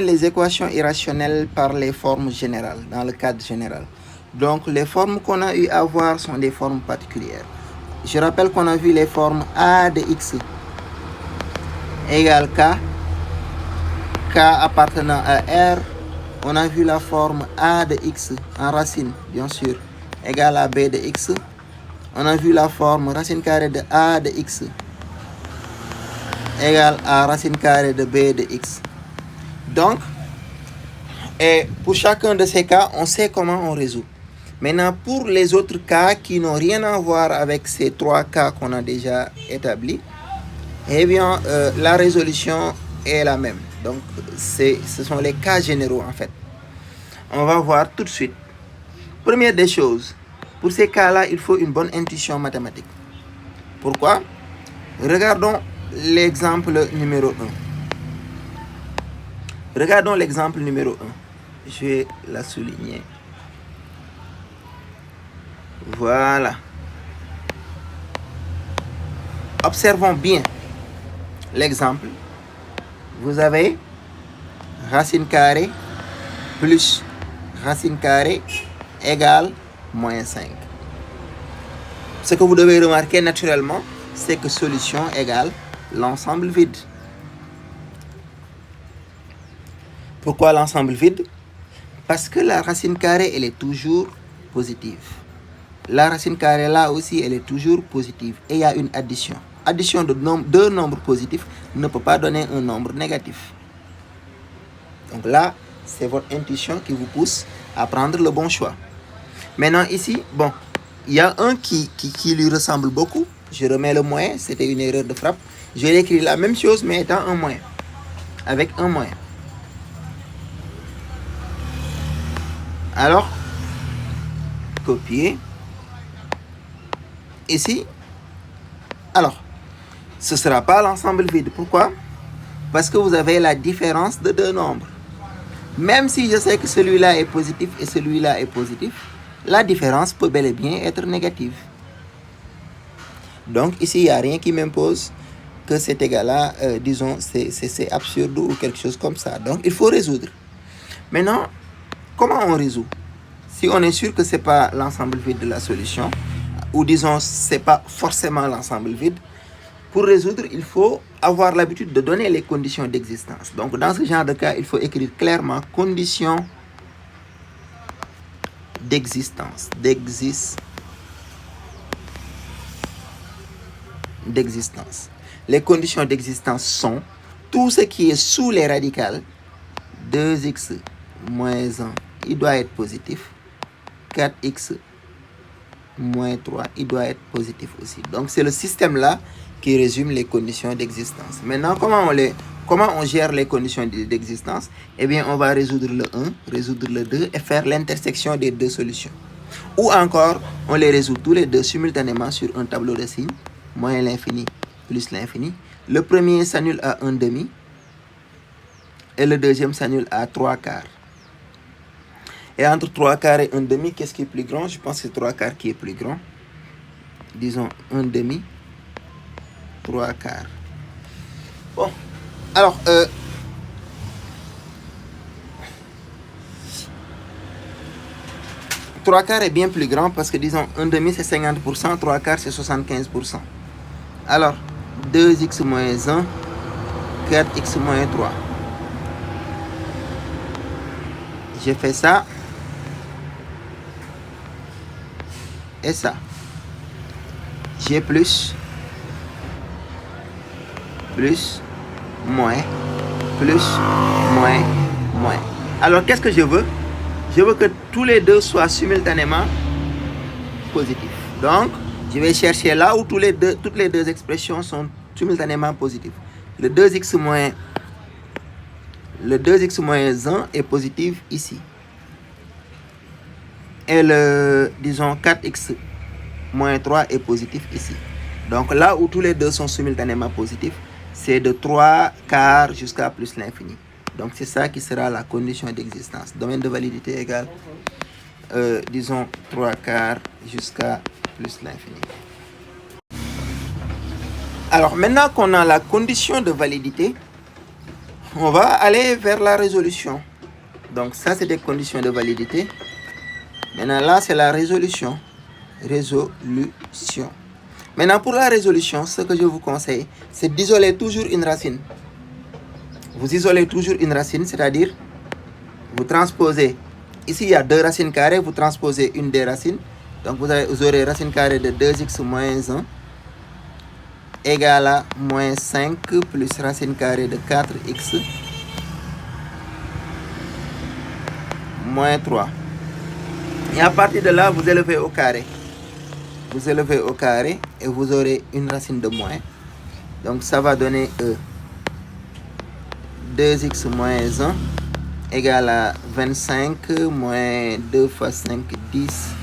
les équations irrationnelles par les formes générales, dans le cadre général. Donc, les formes qu'on a eu à voir sont des formes particulières. Je rappelle qu'on a vu les formes a de x égale k, k appartenant à R. On a vu la forme a de x en racine, bien sûr, égale à b de x. On a vu la forme racine carrée de a de x égale à racine carrée de b de x. Donc, et pour chacun de ces cas, on sait comment on résout. Maintenant, pour les autres cas qui n'ont rien à voir avec ces trois cas qu'on a déjà établis, eh bien, la résolution est la même. Donc, ce sont les cas généraux, en fait. On va voir tout de suite. Première des choses, pour ces cas-là, il faut une bonne intuition mathématique. Pourquoi? Regardons l'exemple numéro 1. Regardons l'exemple numéro 1. Je vais la souligner. Voilà. Observons bien l'exemple. Vous avez racine carrée plus racine carrée égale moins 5. Ce que vous devez remarquer naturellement, c'est que solution égale l'ensemble vide. Pourquoi l'ensemble vide? Parce que la racine carrée, elle est toujours positive. La racine carrée là aussi, elle est toujours positive. Et il y a une addition. Addition de deux nombres positifs ne peut pas donner un nombre négatif. Donc là, c'est votre intuition qui vous pousse à prendre le bon choix. Maintenant ici, bon, il y a un qui lui ressemble beaucoup. Je remets le moins, c'était une erreur de frappe. Je vais écrire la même chose mais étant un moins. Avec un moins. Alors, copier. Ici, alors, ce ne sera pas l'ensemble vide. Pourquoi? Parce que vous avez la différence de deux nombres. Même si je sais que celui-là est positif et celui-là est positif, la différence peut bel et bien être négative. Donc ici, il n'y a rien qui m'impose que cet égal-là, disons, c'est absurde ou quelque chose comme ça. Donc il faut résoudre. Maintenant, comment on résout? Si on est sûr que ce n'est pas l'ensemble vide de la solution, ou disons, ce n'est pas forcément l'ensemble vide, pour résoudre, il faut avoir l'habitude de donner les conditions d'existence. Donc, dans ce genre de cas, il faut écrire clairement conditions d'existence. Les conditions d'existence sont tout ce qui est sous les radicales. 2x moins 1, il doit être positif. 4x moins 3, il doit être positif aussi. Donc, c'est le système-là qui résume les conditions d'existence. Maintenant, comment on gère les conditions d'existence? Eh bien, on va résoudre le 1, résoudre le 2 et faire l'intersection des deux solutions. Ou encore, on les résout tous les deux simultanément sur un tableau de signes, moins l'infini plus l'infini. Le premier s'annule à 1/2 et le deuxième s'annule à 3/4. Et entre 3/4 et 1/2, qu'est-ce qui est plus grand? Je pense que c'est 3/4 qui est plus grand. Disons 1/2, 3/4. Bon, alors, 3/4 est bien plus grand parce que, disons, 1/2 c'est 50%, 3/4 c'est 75%. Alors, 2x moins 1, 4x moins 3. J'ai fait ça. Et ça. J'ai plus, moins, moins. Alors, qu'est-ce que je veux? Je veux que tous les deux soient simultanément positifs. Donc, je vais chercher là où toutes les deux expressions sont simultanément positives. Le 2x moins 1 est positif ici. Et le, disons, 4x moins 3 est positif ici. Donc là où tous les deux sont simultanément positifs, c'est de 3/4 jusqu'à plus l'infini. Donc c'est ça qui sera la condition d'existence. Domaine de validité égale, disons, 3/4 jusqu'à plus l'infini. Alors maintenant qu'on a la condition de validité, On va aller vers la résolution. Donc ça, c'est des conditions de validité. Maintenant, là, c'est la résolution. Résolution. Maintenant, pour la résolution, ce que je vous conseille, c'est d'isoler toujours une racine. Vous isolez toujours une racine, c'est-à-dire, vous transposez. Ici, il y a 2 racines carrées, vous transposez une des racines. Donc, vous aurez racine carrée de 2x moins 1 égale à moins 5 plus racine carrée de 4x moins 3. Et à partir de là, vous élevez au carré. Vous élevez au carré et vous aurez une racine de moins. Donc, ça va donner 2x moins 1 égale à 25 moins 2 fois 5, 10.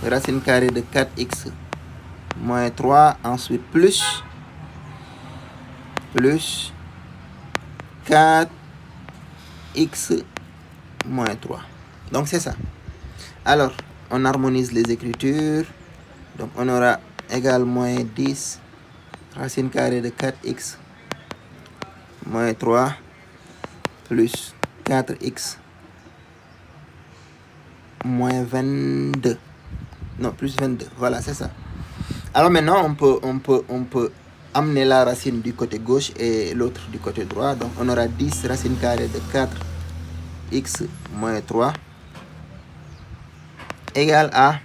Racine carrée de 4x moins 3. Ensuite, plus 4x moins 3. Donc, c'est ça. Alors, on harmonise les écritures. Donc, on aura égal moins 10 racine carrée de 4x moins 3 plus 4x moins 22. Non, plus 22. Voilà, c'est ça. Alors maintenant, on peut amener la racine du côté gauche et l'autre du côté droit. Donc, on aura 10 racine carrée de 4x moins 3 égale à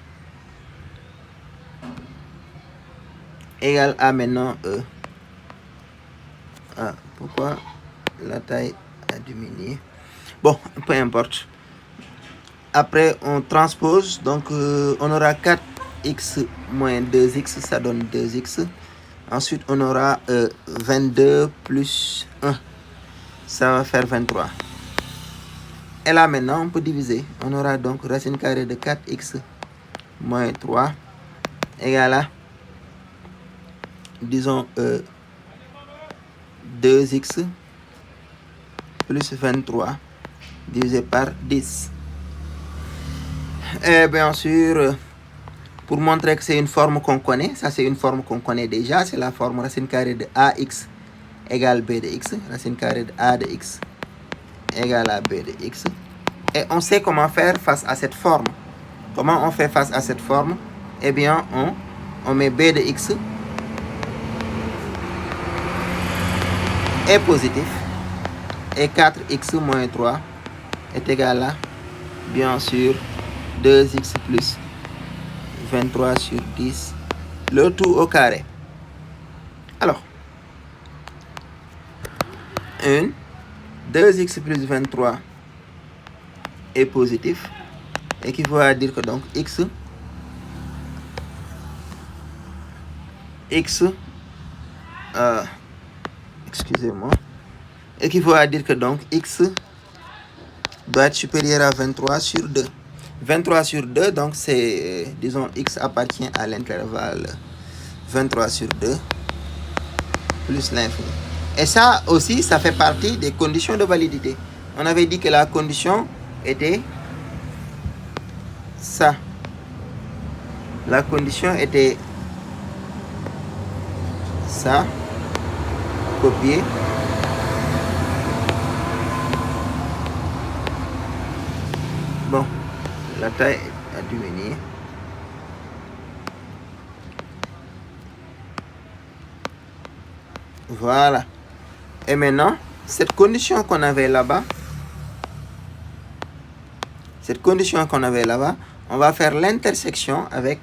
maintenant pourquoi la taille a diminué? Bon, peu importe. Après, on transpose. Donc, on aura 4x moins 2x, ça donne 2x. Ensuite, on aura 22 plus 1. Ça va faire 23. Et là, maintenant, on peut diviser. On aura donc racine carrée de 4x moins 3 égale à, disons, 2x plus 23 divisé par 10. Et bien sûr, pour montrer que c'est une forme qu'on connaît, ça c'est une forme qu'on connaît déjà, c'est la forme racine carrée de ax égale b de x, racine carrée de a de x égale à b de x. Et on sait comment faire face à cette forme. Comment on fait face à cette forme? Eh bien, on met b de x est positif et 4x moins 3 est égal à, bien sûr, 2x plus 23 sur 10, le tout au carré. Alors, 2x plus 23 est positif, équivaut à dire que donc x excusez-moi, équivaut à dire que donc x doit être supérieur à 23 sur 2. 23 sur 2, donc c'est, disons, x appartient à l'intervalle 23 sur 2 plus l'infini. Et ça aussi, ça fait partie des conditions de validité. On avait dit que la condition était ça. La condition était ça. Copier. Bon, la taille a diminué. Voilà. Et maintenant, cette condition qu'on avait là-bas, on va faire l'intersection avec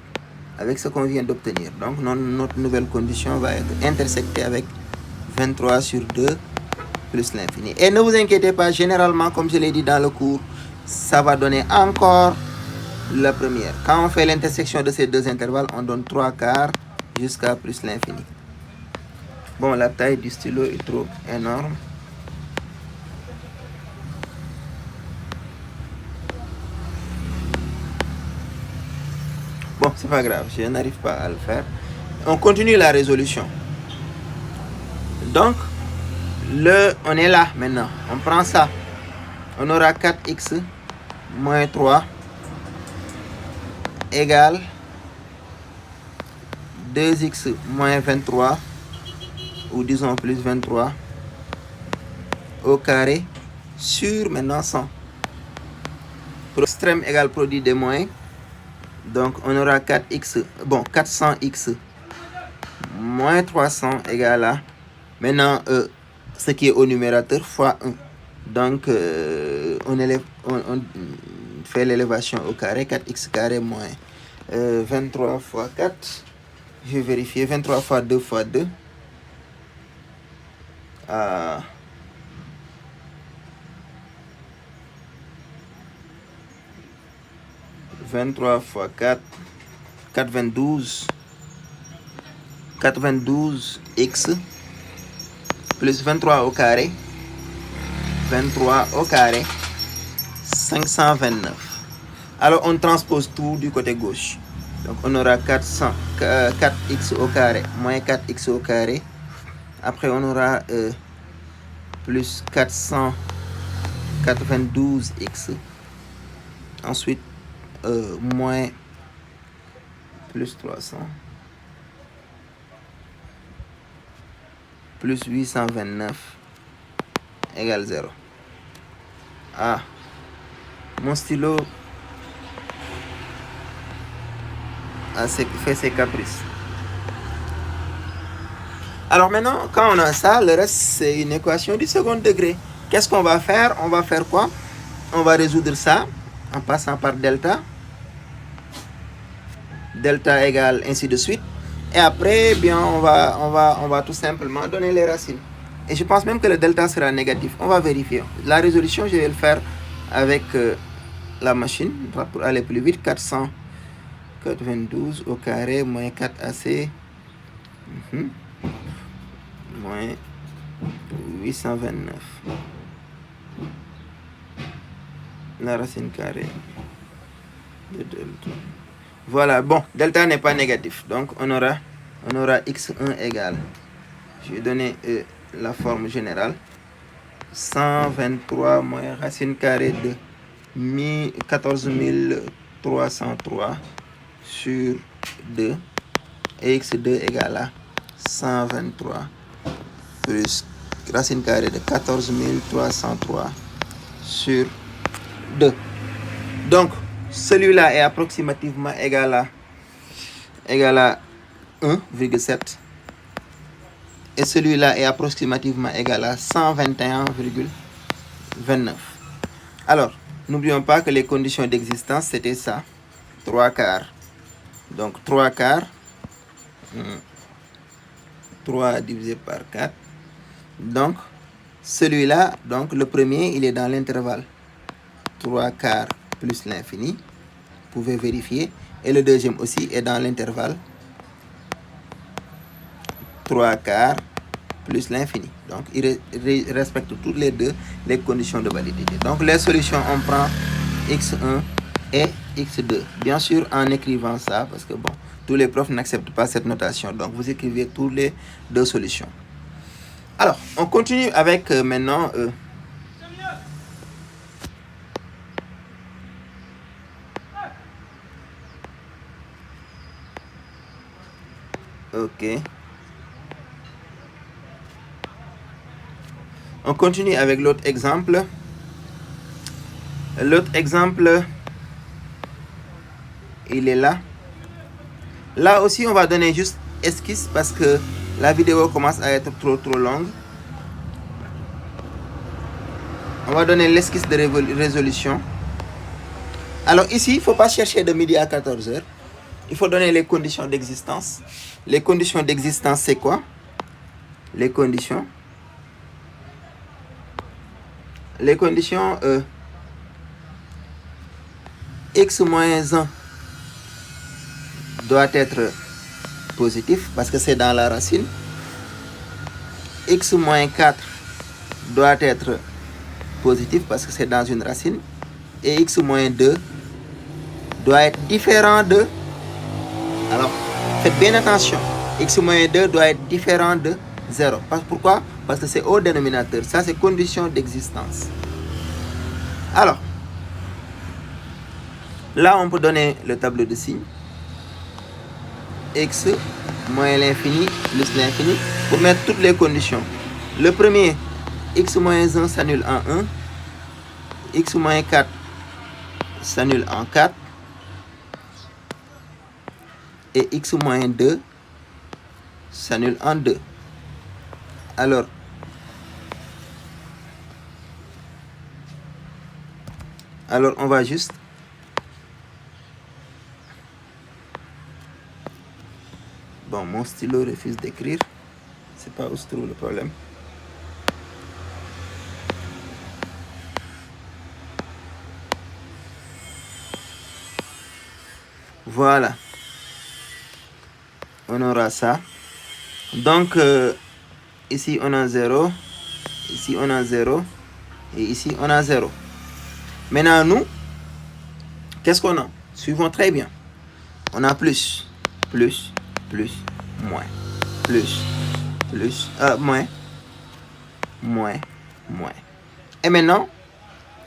ce qu'on vient d'obtenir. Donc, notre nouvelle condition va être intersectée avec 23 sur 2 plus l'infini. Et ne vous inquiétez pas, généralement, comme je l'ai dit dans le cours, ça va donner encore la première. Quand on fait l'intersection de ces deux intervalles, on donne 3 quarts jusqu'à plus l'infini. Bon, la taille du stylo est trop énorme. Bon, c'est pas grave, je n'arrive pas à le faire. On continue la résolution. Donc, on est là maintenant. On prend ça. On aura 4x moins 3 égale 2x moins 23, ou disons plus 23, au carré sur maintenant 100. Pour extrême égale produit des moyens. Donc on aura 4x, bon 400x moins 300 égale à maintenant ce qui est au numérateur fois 1. Donc on fait l'élévation au carré, 4x carré moins 23 fois 4. Je vais vérifier, 23 fois 2 fois 2. 23 fois 4, 92. 92x plus 23 au carré. 23 au carré. 529. Alors on transpose tout du côté gauche. Donc on aura 4x au carré moins 4x au carré. Après on aura plus 492x. Ensuite moins plus 300 plus 829 égale 0. Ah, mon stylo a fait ses caprices. Alors maintenant, quand on a ça, le reste c'est une équation du second degré. Qu'est-ce qu'on va faire? On va faire quoi? On va résoudre ça en passant par delta. Delta égale ainsi de suite. Et après, bien, on va tout simplement donner les racines. Et je pense même que le delta sera négatif. On va vérifier. La résolution, je vais le faire avec la machine pour aller plus vite. 492 au carré moins 4ac moins 829. La racine carrée de delta. Voilà, bon, delta n'est pas négatif. Donc, on aura x1 égale. Je vais donner la forme générale. 123 moins racine carrée de 14 303 sur 2. Et x2 égale à 123 plus racine carrée de 14 303 sur 2. Donc, celui-là est approximativement égal à 1,7 et celui-là est approximativement égal à 121,29. Alors, n'oublions pas que les conditions d'existence, c'était ça, 3 quarts. Donc, 3 quarts, 3 divisé par 4. Donc, celui-là, donc le premier, il est dans l'intervalle 3 quarts plus l'infini. Vous pouvez vérifier. Et le deuxième aussi est dans l'intervalle 3 quarts plus l'infini. Donc, il respecte toutes les deux les conditions de validité. Donc, les solutions, on prend x1 et x2. Bien sûr, en écrivant ça, parce que bon, tous les profs n'acceptent pas cette notation. Donc, vous écrivez toutes les deux solutions. Alors, on continue avec maintenant... Ok. On continue avec l'autre exemple. L'autre exemple, il est là. Là aussi, on va donner juste esquisse parce que la vidéo commence à être trop longue. On va donner l'esquisse de résolution. Alors ici, il ne faut pas chercher de midi à 14h. Il faut donner les conditions d'existence. Les conditions d'existence, c'est quoi? Les conditions, x moins 1 doit être positif parce que c'est dans la racine. X moins 4 doit être positif parce que c'est dans une racine. Et x moins 2 doit être différent de... Alors, faites bien attention. X moins 2 doit être différent de 0. Pourquoi? Parce que c'est au dénominateur. Ça, c'est condition d'existence. Alors, là, on peut donner le tableau de signes. X moins l'infini plus l'infini pour mettre toutes les conditions. Le premier, x moins 1 s'annule en 1, x moins 4 s'annule en 4, et x moins 2 s'annule en 2. Alors, on va juste bon, mon stylo refuse d'écrire, c'est pas où se trouve le problème. Voilà, on aura ça. Donc ici on a 0, ici on a 0, et ici on a 0. Maintenant nous, qu'est-ce qu'on a? Suivons très bien. On a plus, moins, moins. Et maintenant,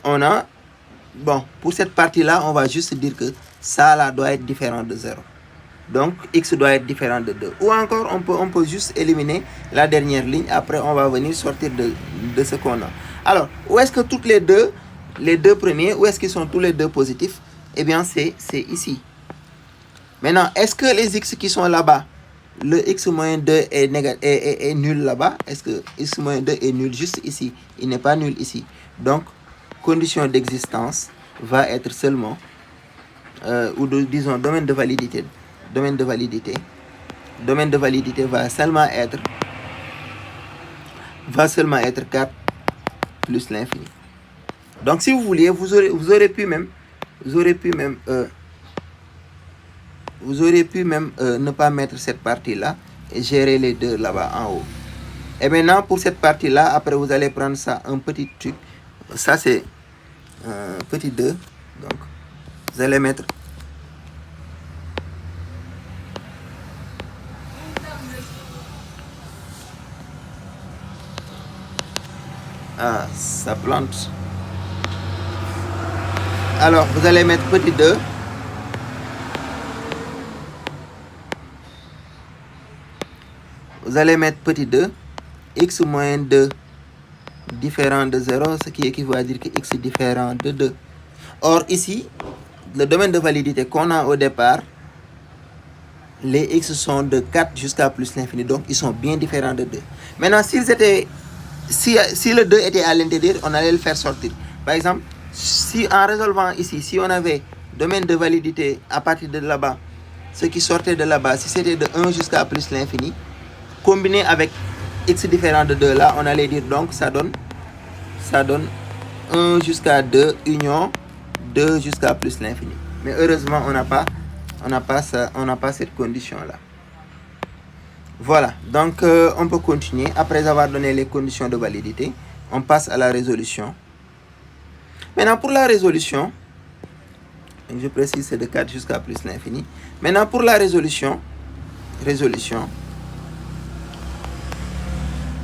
on a, bon, pour cette partie-là, on va juste dire que ça là doit être différent de 0. Donc, x doit être différent de 2. Ou encore, on peut juste éliminer la dernière ligne. Après, on va venir sortir de ce qu'on a. Alors, où est-ce que toutes les deux premiers, où est-ce qu'ils sont tous les deux positifs? Eh bien, c'est ici. Maintenant, est-ce que les x qui sont là-bas, le x moins 2 est nul là-bas? Est-ce que x moins 2 est nul juste ici? Il n'est pas nul ici. Donc, condition d'existence va être seulement, ou disons domaine de validité. Domaine de validité va seulement être 4 plus l'infini. Donc si vous vouliez, vous aurez pu même ne pas mettre cette partie là et gérer les deux là-bas en haut. Et maintenant pour cette partie là, après vous allez prendre ça, un petit truc, ça c'est petit 2, donc vous allez mettre ça plante. Alors vous allez mettre petit 2, vous allez mettre petit 2, x moins 2 différent de 0, ce qui équivaut à dire que x est différent de 2. Or ici, le domaine de validité qu'on a au départ, les x sont de 4 jusqu'à plus l'infini, donc ils sont bien différents de 2. Maintenant, si le 2 était à l'intérieur, on allait le faire sortir. Par exemple, si en résolvant ici, si on avait domaine de validité à partir de là-bas, ce qui sortait de là-bas, si c'était de 1 jusqu'à plus l'infini, combiné avec x différent de 2 là, on allait dire donc ça donne 1 jusqu'à 2 union 2 jusqu'à plus l'infini. Mais heureusement, on n'a pas cette condition là. Voilà, donc on peut continuer. Après avoir donné les conditions de validité, on passe à la résolution. Maintenant pour la résolution, je précise c'est de 4 jusqu'à plus l'infini. Maintenant pour la résolution,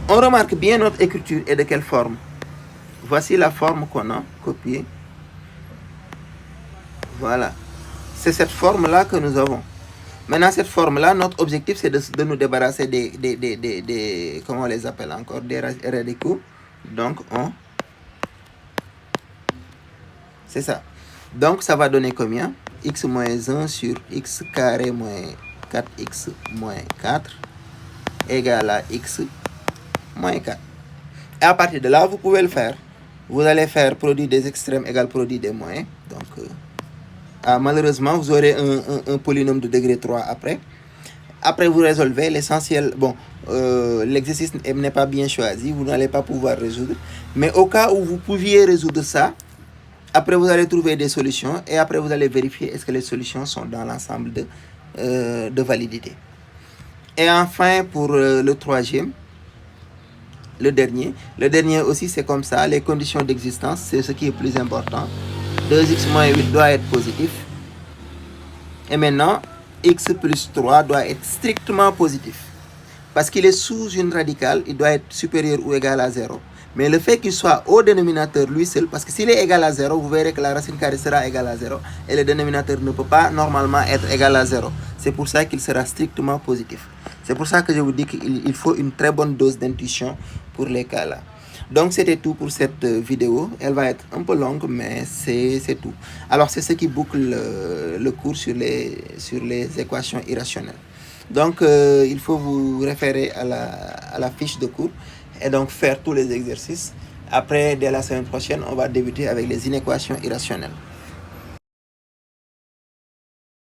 on remarque bien notre écriture est de quelle forme. Voici la forme qu'on a copiée. Voilà, c'est cette forme là que nous avons. Maintenant cette forme là, notre objectif c'est de nous débarrasser des comment on les appelle encore, des radicaux. Donc c'est ça. Donc ça va donner combien? X moins 1 sur x carré moins 4x moins 4 égale à x moins 4. Et à partir de là, vous pouvez le faire. Vous allez faire produit des extrêmes égale produit des moyens. Donc malheureusement, vous aurez un polynôme de degré 3 après. Après, vous résolvez l'essentiel. Bon, l'exercice n'est pas bien choisi. Vous n'allez pas pouvoir résoudre. Mais au cas où vous pouviez résoudre ça, après, vous allez trouver des solutions. Et après, vous allez vérifier est-ce que les solutions sont dans l'ensemble de validité. Et enfin, pour le troisième, le dernier aussi, c'est comme ça. Les conditions d'existence, c'est ce qui est plus important. 2x moins 8 doit être positif. Et maintenant, x plus 3 doit être strictement positif. Parce qu'il est sous une radicale, il doit être supérieur ou égal à 0. Mais le fait qu'il soit au dénominateur lui seul, parce que s'il est égal à 0, vous verrez que la racine carrée sera égale à 0. Et le dénominateur ne peut pas normalement être égal à 0. C'est pour ça qu'il sera strictement positif. C'est pour ça que je vous dis qu'il faut une très bonne dose d'intuition pour les cas là. Donc c'était tout pour cette vidéo. Elle va être un peu longue, mais c'est tout. Alors c'est ce qui boucle le cours sur les équations irrationnelles. Donc il faut vous référer à la fiche de cours et donc faire tous les exercices. Après, dès la semaine prochaine, on va débuter avec les inéquations irrationnelles.